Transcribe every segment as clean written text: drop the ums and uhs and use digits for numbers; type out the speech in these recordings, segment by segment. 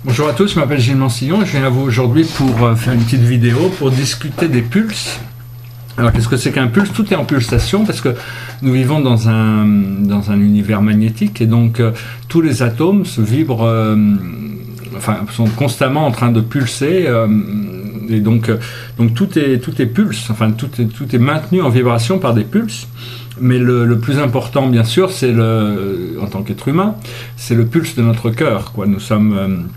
Bonjour à tous, je m'appelle Gilles Mansillon et je viens à vous aujourd'hui pour faire une petite vidéo pour discuter des pulses. Alors qu'est-ce que c'est qu'un pulse? Tout est en pulsation parce que nous vivons dans un univers magnétique et donc tous les atomes se vibrent, sont constamment en train de pulser et donc tout est pulse, enfin tout est maintenu en vibration par des pulses. Mais le plus important, bien sûr, c'est en tant qu'être humain, c'est le pulse de notre cœur, quoi. Nous sommes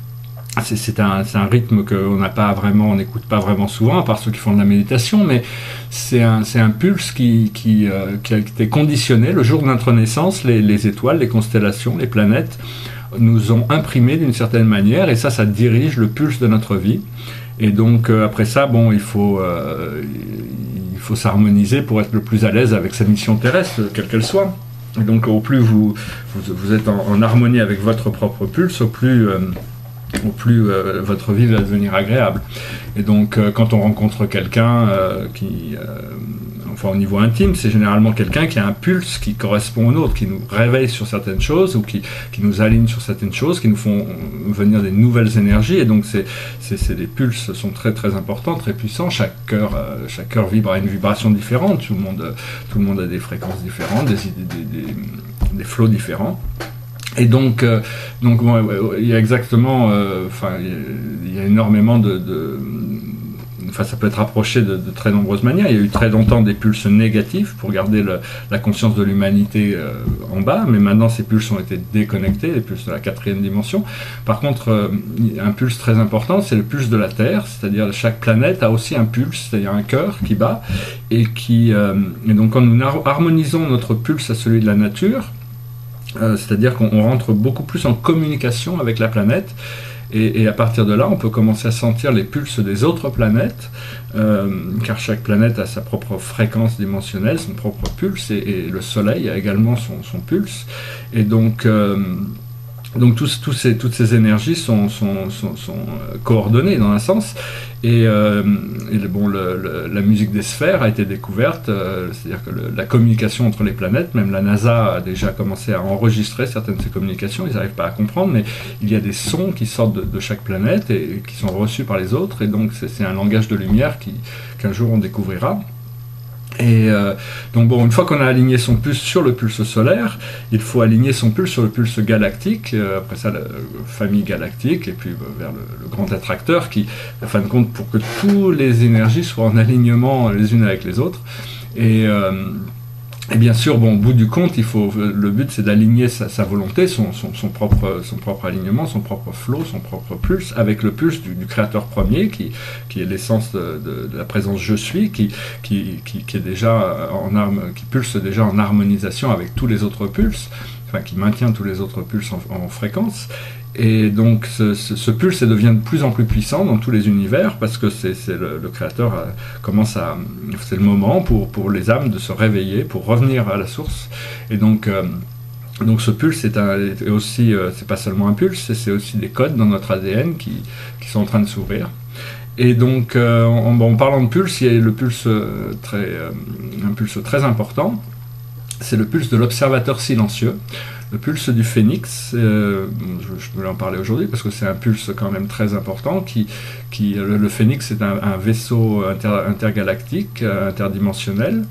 c'est un rythme qu'on n'a pas vraiment, on n'écoute pas vraiment souvent, à part ceux qui font de la méditation, mais c'est un pulse qui a été conditionné le jour de notre naissance. Les étoiles, les constellations, les planètes nous ont imprimé d'une certaine manière, et ça dirige le pulse de notre vie. Et donc après ça, bon, il faut s'harmoniser pour être le plus à l'aise avec sa mission terrestre, quelle qu'elle soit. Et donc au plus vous êtes en harmonie avec votre propre pulse, au plus votre vie va devenir agréable. Et donc quand on rencontre quelqu'un au niveau intime, c'est généralement quelqu'un qui a un pulse qui correspond au nôtre, qui nous réveille sur certaines choses ou qui nous aligne sur certaines choses, qui nous font venir des nouvelles énergies. Et donc les pulses sont très très importants, très puissants. Chaque cœur vibre à une vibration différente. Tout le monde a des fréquences différentes, des flots différents. Et donc bon, il y a exactement, il y a énormément ça peut être approché de très nombreuses manières. Il y a eu très longtemps des pulses négatifs pour garder la conscience de l'humanité en bas, mais maintenant ces pulses ont été déconnectés, les pulses de la 4e dimension. Par contre, un pulse très important, c'est le pulse de la Terre, c'est-à-dire chaque planète a aussi un pulse, c'est-à-dire un cœur qui bat, et donc quand nous harmonisons notre pulse à celui de la nature, c'est-à-dire qu'on rentre beaucoup plus en communication avec la planète, et à partir de là, on peut commencer à sentir les pulses des autres planètes, car chaque planète a sa propre fréquence dimensionnelle, son propre pulse, et le Soleil a également son pulse. Et donc toutes ces énergies sont coordonnées dans un sens, et la musique des sphères a été découverte, c'est-à-dire que la communication entre les planètes, même la NASA a déjà commencé à enregistrer certaines de ces communications, ils n'arrivent pas à comprendre, mais il y a des sons qui sortent de chaque planète et qui sont reçus par les autres, et donc c'est un langage de lumière qu'un jour on découvrira. Et donc bon, une fois qu'on a aligné son pulse sur le pulse solaire, il faut aligner son pulse sur le pulse galactique, après ça la famille galactique, et puis vers le grand attracteur qui, en fin de compte, pour que toutes les énergies soient en alignement les unes avec les autres. Et bien sûr, bon, au bout du compte, le but c'est d'aligner sa volonté, son propre alignement, son propre flow, son propre pulse, avec le pulse du créateur premier, qui est l'essence de la présence je suis, qui est déjà qui pulse déjà en harmonisation avec tous les autres pulses, qui maintient tous les autres pulses en fréquence. Et donc ce pulse devient de plus en plus puissant dans tous les univers, parce que le créateur c'est le moment pour les âmes de se réveiller, pour revenir à la source. Et donc ce pulse est aussi, c'est pas seulement un pulse, c'est aussi des codes dans notre ADN qui sont en train de s'ouvrir. Et donc en parlant de pulse, il y a un pulse très important, c'est le pulse de l'observateur silencieux. Le pulse du phénix, je voulais en parler aujourd'hui parce que c'est un pulse quand même très important. Le phénix est un vaisseau intergalactique, interdimensionnel,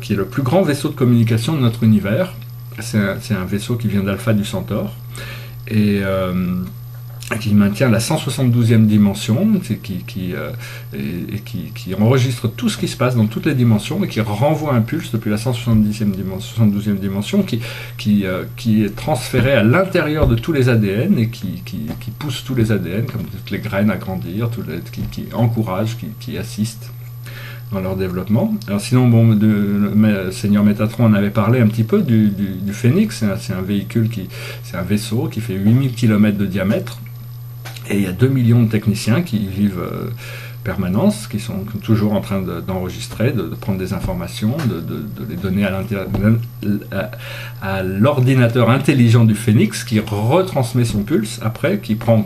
qui est le plus grand vaisseau de communication de notre univers. C'est un vaisseau qui vient d'Alpha du Centaure, et qui maintient la 172e dimension, qui enregistre tout ce qui se passe dans toutes les dimensions, et qui renvoie un pulse depuis la 172e dimension, qui est transféré à l'intérieur de tous les ADN, et qui pousse tous les ADN, comme toutes les graines, à grandir, qui encourage, qui assiste dans leur développement. Alors sinon, bon, Seigneur Métatron en avait parlé un petit peu du phénix. C'est un véhicule, c'est un vaisseau qui fait 8000 km de diamètre, et il y a 2 millions de techniciens qui vivent permanence, qui sont toujours en train d'enregistrer, de prendre des informations, de les donner à l'ordinateur intelligent du phénix, qui retransmet son pulse après, qui prend en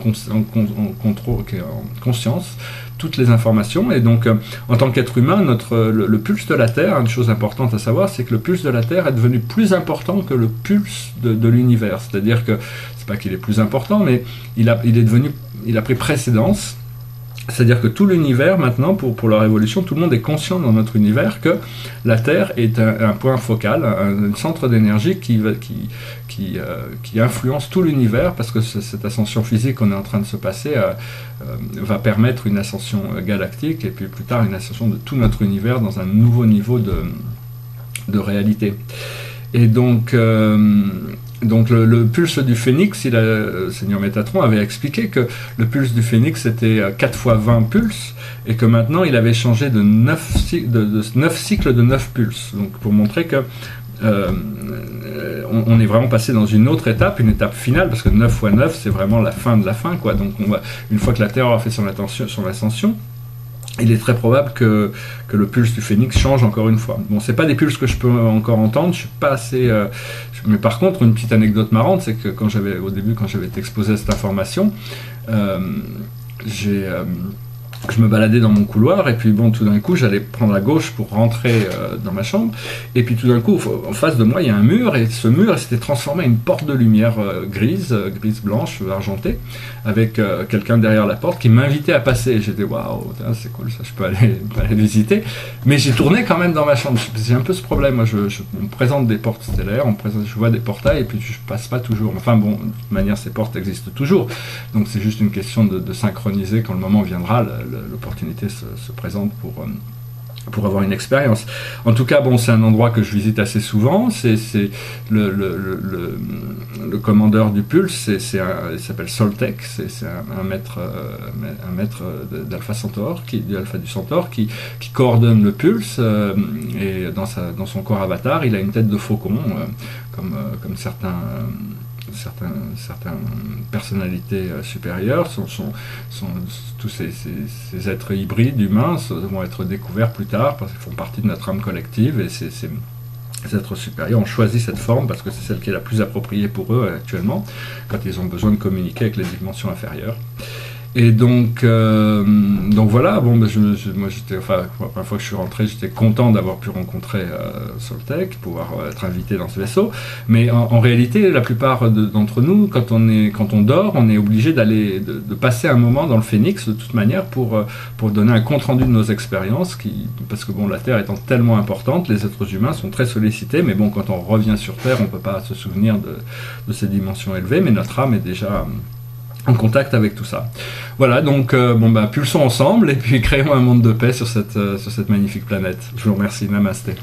conscience toutes les informations. Et donc, en tant qu'être humain, le pulse de la Terre, une chose importante à savoir, c'est que le pulse de la Terre est devenu plus important que le pulse de l'univers. C'est-à-dire que, c'est pas qu'il est plus important, mais il a pris précédence. C'est-à-dire que tout l'univers, maintenant, pour leur évolution, tout le monde est conscient dans notre univers que la Terre est un point focal, un centre d'énergie qui influence tout l'univers, parce que cette ascension physique qu'on est en train de se passer va permettre une ascension galactique, et puis plus tard une ascension de tout notre univers dans un nouveau niveau de réalité. Et donc le pulse du phénix, le Seigneur Métatron avait expliqué que le pulse du phénix était 4 fois 20 pulses, et que maintenant il avait changé de 9 cycles de 9 pulses. Donc pour montrer que on est vraiment passé dans une autre étape, une étape finale, parce que 9 fois 9 c'est vraiment la fin de la fin, quoi. Donc une fois que la Terre aura fait son ascension, il est très probable que le pulse du phénix change encore une fois. Bon, c'est pas des pulses que je peux encore entendre, je suis pas assez... mais par contre, une petite anecdote marrante, c'est que quand j'avais été exposé à cette information, je me baladais dans mon couloir, et puis bon, tout d'un coup, j'allais prendre à gauche pour rentrer dans ma chambre, et puis tout d'un coup, en face de moi, il y a un mur, et ce mur s'était transformé en une porte de lumière grise blanche, argentée, avec quelqu'un derrière la porte qui m'invitait à passer. Et j'étais, waouh, c'est cool, ça, je peux aller visiter. Mais j'ai tourné quand même dans ma chambre. J'ai un peu ce problème, moi, on me présente des portes stellaires, je vois des portails, et puis je passe pas toujours. Enfin bon, de toute manière, ces portes existent toujours, donc c'est juste une question de synchroniser quand le moment viendra. L'opportunité se présente pour avoir une expérience. En tout cas, bon, c'est un endroit que je visite assez souvent. C'est le commandeur du pulse, il s'appelle Soltec, c'est un maître d'Alpha Centaure, du Alpha du Centaure, qui coordonne le pulse, et dans son corps avatar, il a une tête de faucon, comme certaines personnalités supérieures. Tous ces êtres hybrides humains vont être découverts plus tard, parce qu'ils font partie de notre âme collective, et ces êtres supérieurs ont choisi cette forme parce que c'est celle qui est la plus appropriée pour eux actuellement, quand ils ont besoin de communiquer avec les dimensions inférieures. Et donc voilà, bon, moi la première fois que je suis rentré, j'étais content d'avoir pu rencontrer Soltec, pouvoir être invité dans ce vaisseau. Mais en réalité, la plupart d'entre nous, quand on dort, on est obligé de passer un moment dans le phénix de toute manière pour donner un compte rendu de nos expériences, parce que bon, la Terre étant tellement importante, les êtres humains sont très sollicités, mais bon, quand on revient sur Terre, on ne peut pas se souvenir de ces dimensions élevées, mais notre âme est déjà en contact avec tout ça. Voilà, donc pulsons ensemble, et puis créons un monde de paix sur cette magnifique planète. Je vous remercie, namasté.